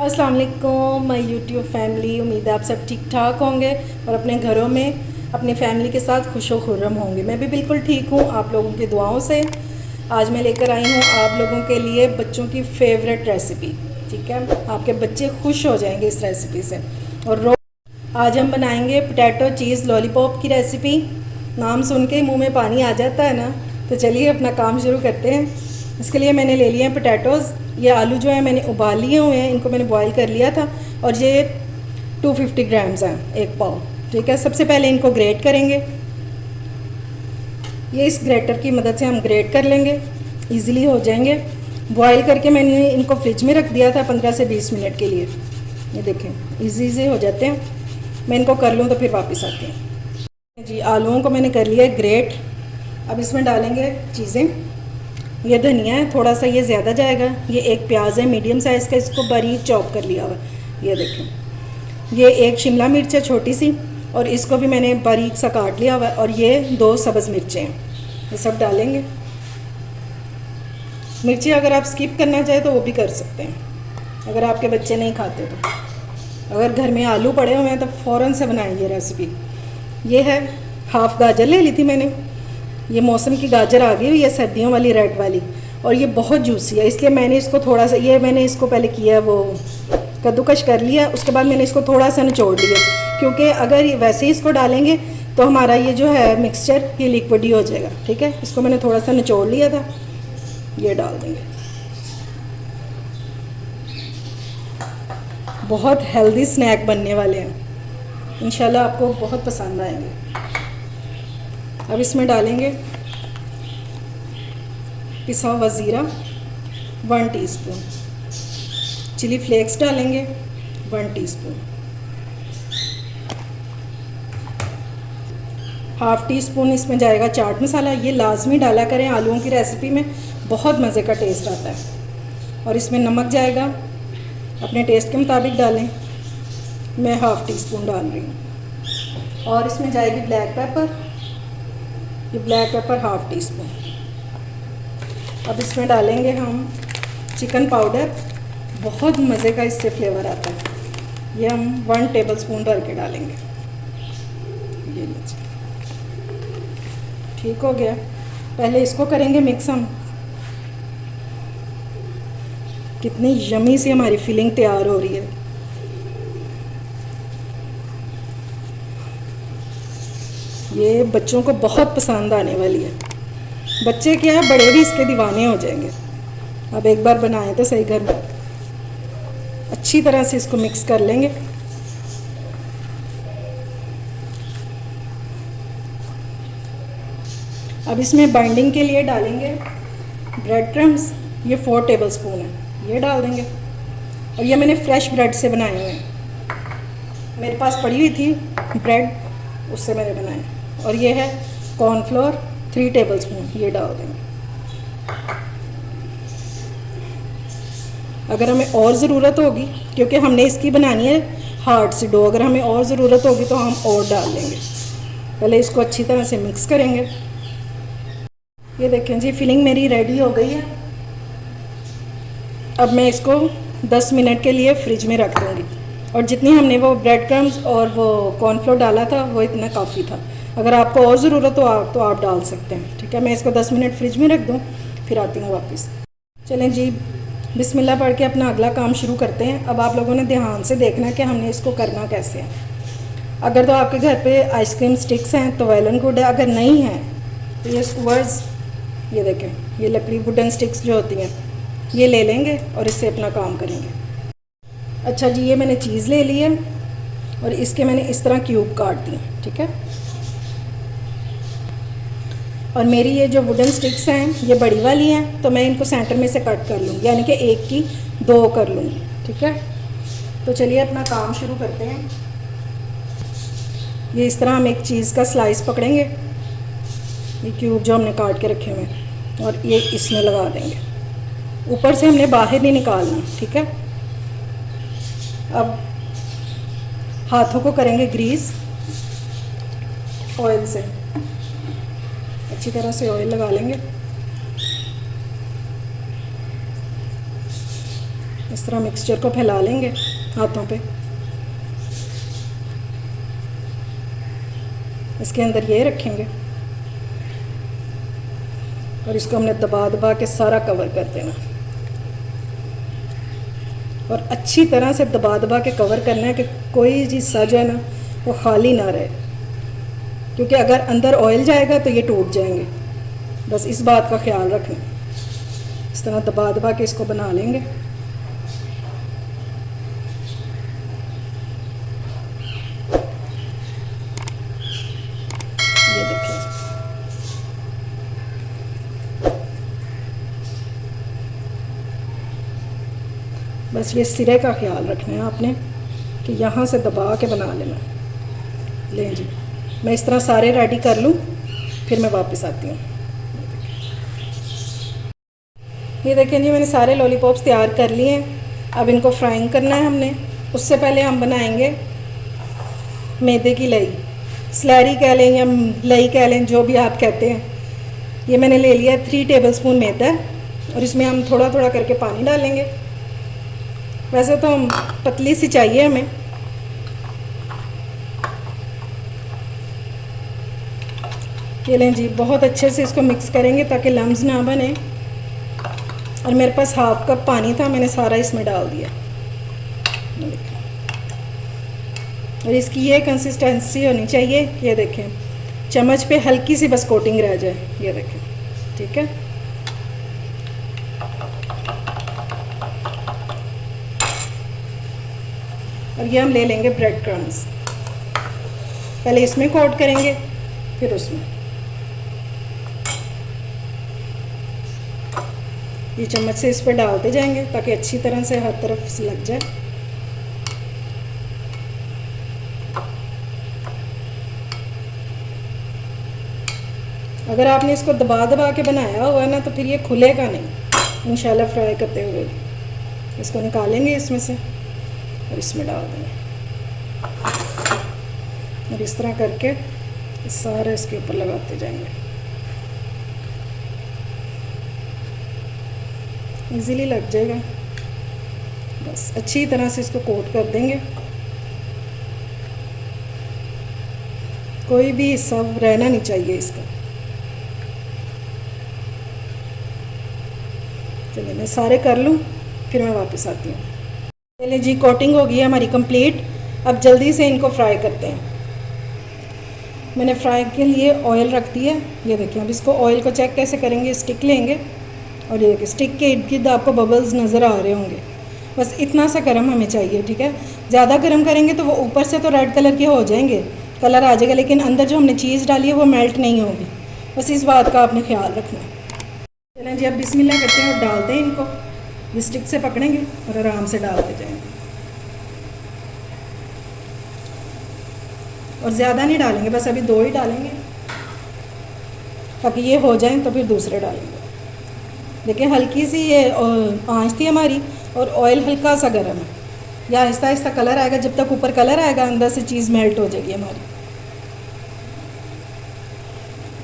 अस्सलाम वालेकुम my YouTube family. उम्मीद है आप सब ठीक ठाक होंगे और अपने घरों में अपनी फैमिली के साथ खुश व खुर्रम होंगे। मैं भी बिल्कुल ठीक हूँ आप लोगों की दुआओं से। आज मैं लेकर आई हूँ आप लोगों के लिए बच्चों की फेवरेट रेसिपी। ठीक है, आपके बच्चे खुश हो जाएंगे इस रेसिपी से। और आज हम बनाएंगे पोटैटो चीज़ लॉलीपॉप की रेसिपी। नाम सुन के मुँह में पानी आ जाता है ना, तो चलिए अपना काम शुरू करते हैं। इसके लिए मैंने ले लिए हैं पोटैटोज़। ये आलू जो है मैंने उबाल लिए हुए हैं, इनको मैंने बॉईल कर लिया था। और ये 250 ग्राम्स हैं, एक पाव। ठीक है, सबसे पहले इनको ग्रेट करेंगे। ये इस ग्रेटर की मदद से हम ग्रेट कर लेंगे, इजीली हो जाएंगे। बॉईल करके मैंने इनको फ्रिज में रख दिया था 15 से 20 मिनट के लिए। ये देखें इजी से हो जाते हैं। मैं इनको कर लूँ तो फिर वापस आते हैं। जी, आलूओं को मैंने कर लिया है ग्रेट। अब इसमें डालेंगे चीज़ें। ये धनिया है, थोड़ा सा ये ज़्यादा जाएगा। ये एक प्याज है मीडियम साइज़ का, इसको बारीक चॉप कर लिया हुआ। ये देखें, ये एक शिमला मिर्च है छोटी सी, और इसको भी मैंने बारीक सा काट लिया हुआ। और ये 2 सब्ज़ मिर्चें हैं, ये सब डालेंगे। मिर्ची अगर आप स्किप करना चाहें तो वो भी कर सकते हैं, अगर आपके बच्चे नहीं खाते तो। अगर घर में आलू पड़े हुए हैं तो फ़ौरन से बनाएं ये रेसिपी। ये है हाफ़ गाजर ले ली थी मैंने। ये मौसम की गाजर आ गई हुई है, सर्दियों वाली रेड वाली, और ये बहुत जूसी है, इसलिए मैंने इसको थोड़ा सा, ये मैंने इसको पहले किया वो कद्दूकश कर लिया, उसके बाद मैंने इसको थोड़ा सा निचोड़ लिया, क्योंकि अगर वैसे ही इसको डालेंगे तो हमारा ये जो है मिक्सचर ये लिक्विड ही हो जाएगा। ठीक है, इसको मैंने थोड़ा सा निचोड़ लिया था, ये डाल देंगे। बहुत हेल्दी स्नैक बनने वाले हैं, इंशाल्लाह आपको बहुत पसंद आएंगे। अब इसमें डालेंगे पिसा हुआ ज़ीरा 1 टीस्पून, चिली फ्लेक्स डालेंगे 1 टीस्पून, हाफ़ टी स्पून इसमें जाएगा चाट मसाला। ये लाजमी डाला करें आलूओं की रेसिपी में, बहुत मज़े का टेस्ट आता है। और इसमें नमक जाएगा, अपने टेस्ट के मुताबिक डालें। मैं हाफ़ टी स्पून डाल रही हूँ। और इसमें जाएगी ब्लैक पेपर, ये black pepper half tea spoon. अब इसमें डालेंगे हम चिकन पाउडर, बहुत मज़े का इससे फ्लेवर आता है। ये हम 1 टेबल स्पून भर के डालेंगे। ये लीजिए, ठीक हो गया। पहले इसको करेंगे मिक्स हम। कितनी यमी सी हमारी फिलिंग तैयार हो रही है। ये बच्चों को बहुत पसंद आने वाली है। बच्चे क्या है, बड़े भी इसके दीवाने हो जाएंगे। अब एक बार बनाएं तो सही घर में। अच्छी तरह से इसको मिक्स कर लेंगे। अब इसमें बाइंडिंग के लिए डालेंगे ब्रेड क्रम्स, ये 4 टेबल स्पून है, ये डाल देंगे। और ये मैंने फ्रेश ब्रेड से बनाए हुए हैं, मेरे पास पड़ी हुई थी ब्रेड, उससे मैंने बनाए। और ये है कॉर्नफ्लोर 3 टेबल स्पून, ये डाल देंगे। अगर हमें और ज़रूरत होगी, क्योंकि हमने इसकी बनानी है हार्ड सी डो, अगर हमें और ज़रूरत होगी तो हम और डाल लेंगे। पहले इसको अच्छी तरह से मिक्स करेंगे। ये देखें जी, फिलिंग मेरी रेडी हो गई है। अब मैं इसको 10 मिनट के लिए फ्रिज में रख दूँगी। और जितनी हमने वो ब्रेड क्रम्स और वो कॉर्नफ्लोर डाला था वो इतना काफ़ी था। अगर आपको और ज़रूरत हो तो आप डाल सकते हैं। ठीक है, मैं इसको 10 मिनट फ्रिज में रख दूँ, फिर आती हूँ वापस। चलें जी, बिस्मिल्लाह पढ़ के अपना अगला काम शुरू करते हैं। अब आप लोगों ने ध्यान से देखना कि हमने इसको करना कैसे है। अगर तो आपके घर पे आइसक्रीम स्टिक्स हैं तो वेल एंड गुड है, अगर नहीं है तो ये स्क्वर्स, ये देखें, ये लकड़ी वुडन स्टिक्स जो होती हैं, ये ले लेंगे और इससे अपना काम करेंगे। अच्छा जी, ये मैंने चीज़ ले ली है और इसके मैंने इस तरह क्यूब काट दिए। ठीक है, और मेरी ये जो वुडन स्टिक्स हैं ये बड़ी वाली हैं, तो मैं इनको सेंटर में से कट कर लूँगी, यानी कि एक की 2 कर लूँगी। ठीक है, तो चलिए अपना काम शुरू करते हैं। ये इस तरह हम एक चीज़ का स्लाइस पकड़ेंगे, ये क्यूब जो हमने काट के रखे हुए हैं, और ये इसमें लगा देंगे। ऊपर से हमने बाहर नहीं निकालना। ठीक है, अब हाथों को करेंगे ग्रीस ऑयल से, अच्छी तरह से ऑयल लगा लेंगे। इस तरह मिक्सचर को फैला लेंगे हाथों पे। इसके अंदर ये रखेंगे और इसको हमने दबा दबा के सारा कवर कर देना और अच्छी तरह से दबा दबा के कवर करना है कि कोई चीज़ सा जो है ना वो खाली ना रहे, क्योंकि अगर अंदर ऑयल जाएगा तो ये टूट जाएंगे। बस इस बात का ख्याल रखना। इस तरह दबा दबा के इसको बना लेंगे। ये देखिए, बस ये सिरे का ख्याल रखना है आपने कि यहाँ से दबा के बना लेना। लें जी, मैं इस तरह सारे रेडी कर लूँ, फिर मैं वापस आती हूँ। ये देखें जी, मैंने सारे लॉलीपॉप्स तैयार कर लिए हैं। अब इनको फ्राइंग करना है हमने। उससे पहले हम बनाएंगे मैदे की लई, स्लैरी कह लें या लई कह लें, जो भी आप कहते हैं। ये मैंने ले लिया 3 टेबलस्पून मैदा और इसमें हम थोड़ा थोड़ा करके पानी डालेंगे। वैसे तो हम पतली सी चाहिए हमें। ये लें जी, बहुत अच्छे से इसको मिक्स करेंगे ताकि लम्स ना बने। और मेरे पास हाफ कप पानी था, मैंने सारा इसमें डाल दिया। और इसकी ये कंसिस्टेंसी होनी चाहिए, ये देखें, चम्मच पे हल्की सी बस कोटिंग रह जाए। ये देखें, ठीक है। और ये हम ले लेंगे ब्रेड क्रम्स। पहले इसमें कोट करेंगे, फिर उसमें। ये चम्मच से इस पर डालते जाएंगे ताकि अच्छी तरह से हर तरफ से लग जाए। अगर आपने इसको दबा दबा के बनाया हुआ ना तो फिर ये खुलेगा नहीं इंशाल्लाह फ्राई करते हुए। इसको निकालेंगे इसमें से और इसमें डाल देंगे और इस तरह करके सारे इसके ऊपर लगाते जाएंगे। इजीली लग जाएगा। बस अच्छी तरह से इसको कोट कर देंगे, कोई भी हिस्सा रहना नहीं चाहिए इसका। चलिए मैं सारे कर लूँ, फिर मैं वापस आती हूँ। चलिए जी, कोटिंग हो गई है हमारी कंप्लीट। अब जल्दी से इनको फ्राई करते हैं। मैंने फ्राई के लिए ऑयल रख दिया। ये देखिए, अब इसको ऑयल को चेक कैसे करेंगे, स्टिक लेंगे और ये देखिए स्टिक के इर्द गिर्द आपको बबल्स नज़र आ रहे होंगे। बस इतना सा गर्म हमें चाहिए, ठीक है। ज़्यादा गर्म करेंगे तो वो ऊपर से तो रेड कलर के हो जाएंगे, कलर आ जाएगा, लेकिन अंदर जो हमने चीज़ डाली है वो मेल्ट नहीं होगी। बस इस बात का आपने ख्याल रखना है। चलें जी, अब बिस्मिल्लाह करते हैं और डालते हैं इनको। ये स्टिक से पकड़ेंगे और आराम से डालते जाएंगे और ज़्यादा नहीं डालेंगे, बस अभी 2 ही डालेंगे ताकि ये हो जाएं तो फिर दूसरे डालेंगे। देखिए हल्की सी ये आंच थी हमारी और ऑयल हल्का सा गर्म है। या आहिस्ता आहिस्ता कलर आएगा, जब तक ऊपर कलर आएगा अंदर से चीज़ मेल्ट हो जाएगी हमारी।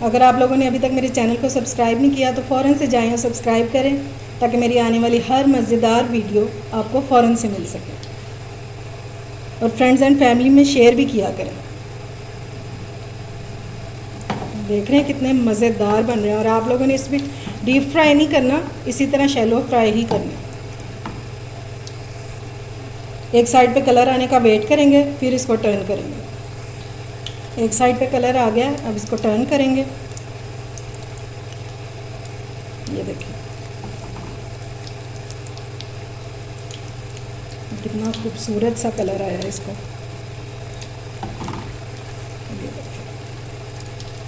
अगर आप लोगों ने अभी तक मेरे चैनल को सब्सक्राइब नहीं किया तो फ़ौरन से जाएं और सब्सक्राइब करें ताकि मेरी आने वाली हर मज़ेदार वीडियो आपको फ़ौरन से मिल सके। और फ्रेंड्स एंड फैमिली में शेयर भी किया करें। देख रहे हैं कितने मज़ेदार बन रहे हैं। और आप लोगों ने इसमें डीप फ्राई नहीं करना, इसी तरह शैलो फ्राई ही करना। एक साइड पे कलर आने का वेट करेंगे, फिर इसको टर्न करेंगे। एक साइड पे कलर आ गया, अब इसको टर्न करेंगे। ये देखिए कितना खूबसूरत सा कलर आया है इसको।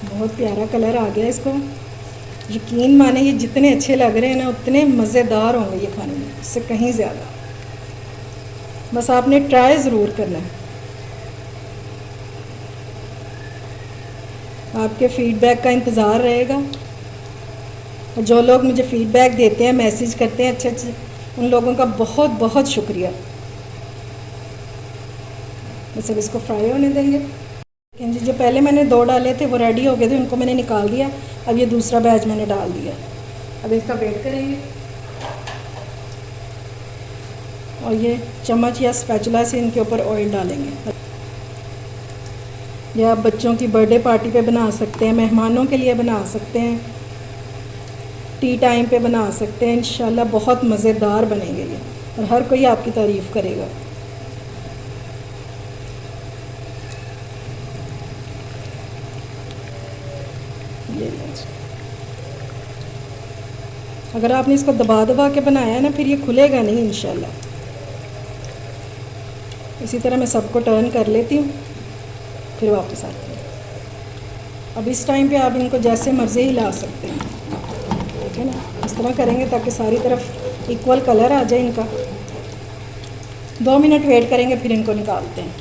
बहुत प्यारा कलर आ गया इसको। यकीन माने ये जितने अच्छे लग रहे हैं ना उतने मज़ेदार होंगे ये खाने में, इससे कहीं ज़्यादा। बस आपने ट्राई ज़रूर करना है। आपके फ़ीडबैक का इंतज़ार रहेगा। और जो लोग मुझे फ़ीडबैक देते हैं, मैसेज करते हैं अच्छे अच्छे, उन लोगों का बहुत बहुत शुक्रिया। बस अब इसको फ्राई होने देंगे। जी, जो पहले मैंने 2 डाले थे वो रेडी हो गए थे, उनको मैंने निकाल दिया। अब ये दूसरा बैच मैंने डाल दिया। अब इसका वेट करेंगे। और ये चम्मच या स्पैचुला से इनके ऊपर ऑयल डालेंगे। या आप बच्चों की बर्थडे पार्टी पे बना सकते हैं, मेहमानों के लिए बना सकते हैं, टी टाइम पे बना सकते हैं। इंशाल्लाह बहुत मज़ेदार बनेंगे ये और हर कोई आपकी तारीफ़ करेगा। ये अगर आपने इसको दबा दबा के बनाया है ना, फिर ये खुलेगा नहीं इंशाल्लाह। इसी तरह मैं सबको टर्न कर लेती हूँ, फिर वापस आती हूँ। अब इस टाइम पे आप इनको जैसे मर्ज़ी हिला सकते हैं, ठीक है ना। इस तरह करेंगे ताकि सारी तरफ इक्वल कलर आ जाए इनका। 2 मिनट वेट करेंगे, फिर इनको निकालते हैं।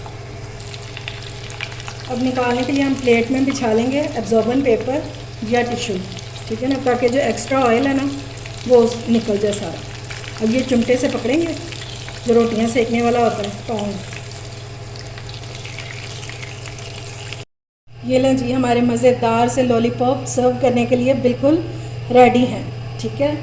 अब निकालने के लिए हम प्लेट में बिछा लेंगे एब्जॉर्बन पेपर या टिश्यू, ठीक है ना, ताकि जो एक्स्ट्रा ऑयल है ना वो निकल जाए सारा। अब ये चिमटे से पकड़ेंगे, जो रोटियां सेकने वाला होता है टोंग। ये लें जी, हमारे मज़ेदार से लॉलीपॉप सर्व करने के लिए बिल्कुल रेडी हैं, ठीक है।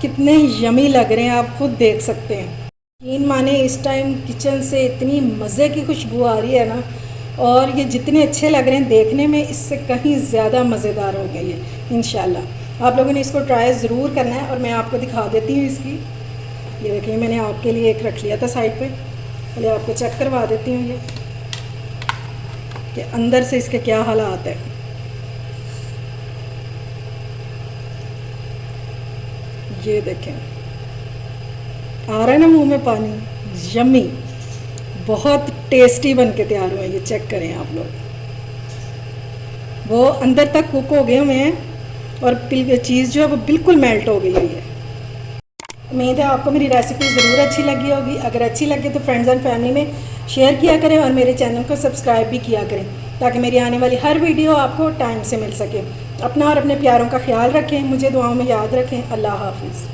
कितने यमी लग रहे हैं, आप खुद देख सकते हैं। यकीन माने इस टाइम किचन से इतनी मज़े की खुशबू आ रही है ना, और ये जितने अच्छे लग रहे हैं देखने में, इससे कहीं ज़्यादा मज़ेदार हो गई है इंशाल्लाह। आप लोगों ने इसको ट्राई ज़रूर करना है और मैं आपको दिखा देती हूँ इसकी। ये देखिए, मैंने आपके लिए एक रख लिया था साइड पे, पहले आपको चेक करवा देती हूँ ये कि अंदर से इसके क्या हालात है। ये देखें, आ रहा है ना मुंह में पानी। यम्मी, बहुत टेस्टी बन के तैयार हुए। ये चेक करें आप लोग, वो अंदर तक कुक हो गए हुए हैं और चीज़ जो है वो बिल्कुल मेल्ट हो गई हुई है। उम्मीद है आपको मेरी रेसिपी ज़रूर अच्छी लगी होगी। अगर अच्छी लगे तो फ्रेंड्स एंड फैमिली में शेयर किया करें और मेरे चैनल को सब्सक्राइब भी किया करें, ताकि मेरी आने वाली हर वीडियो आपको टाइम से मिल सके। अपना और अपने प्यारों का ख्याल रखें, मुझे दुआओं में याद रखें। अल्लाह हाफिज़।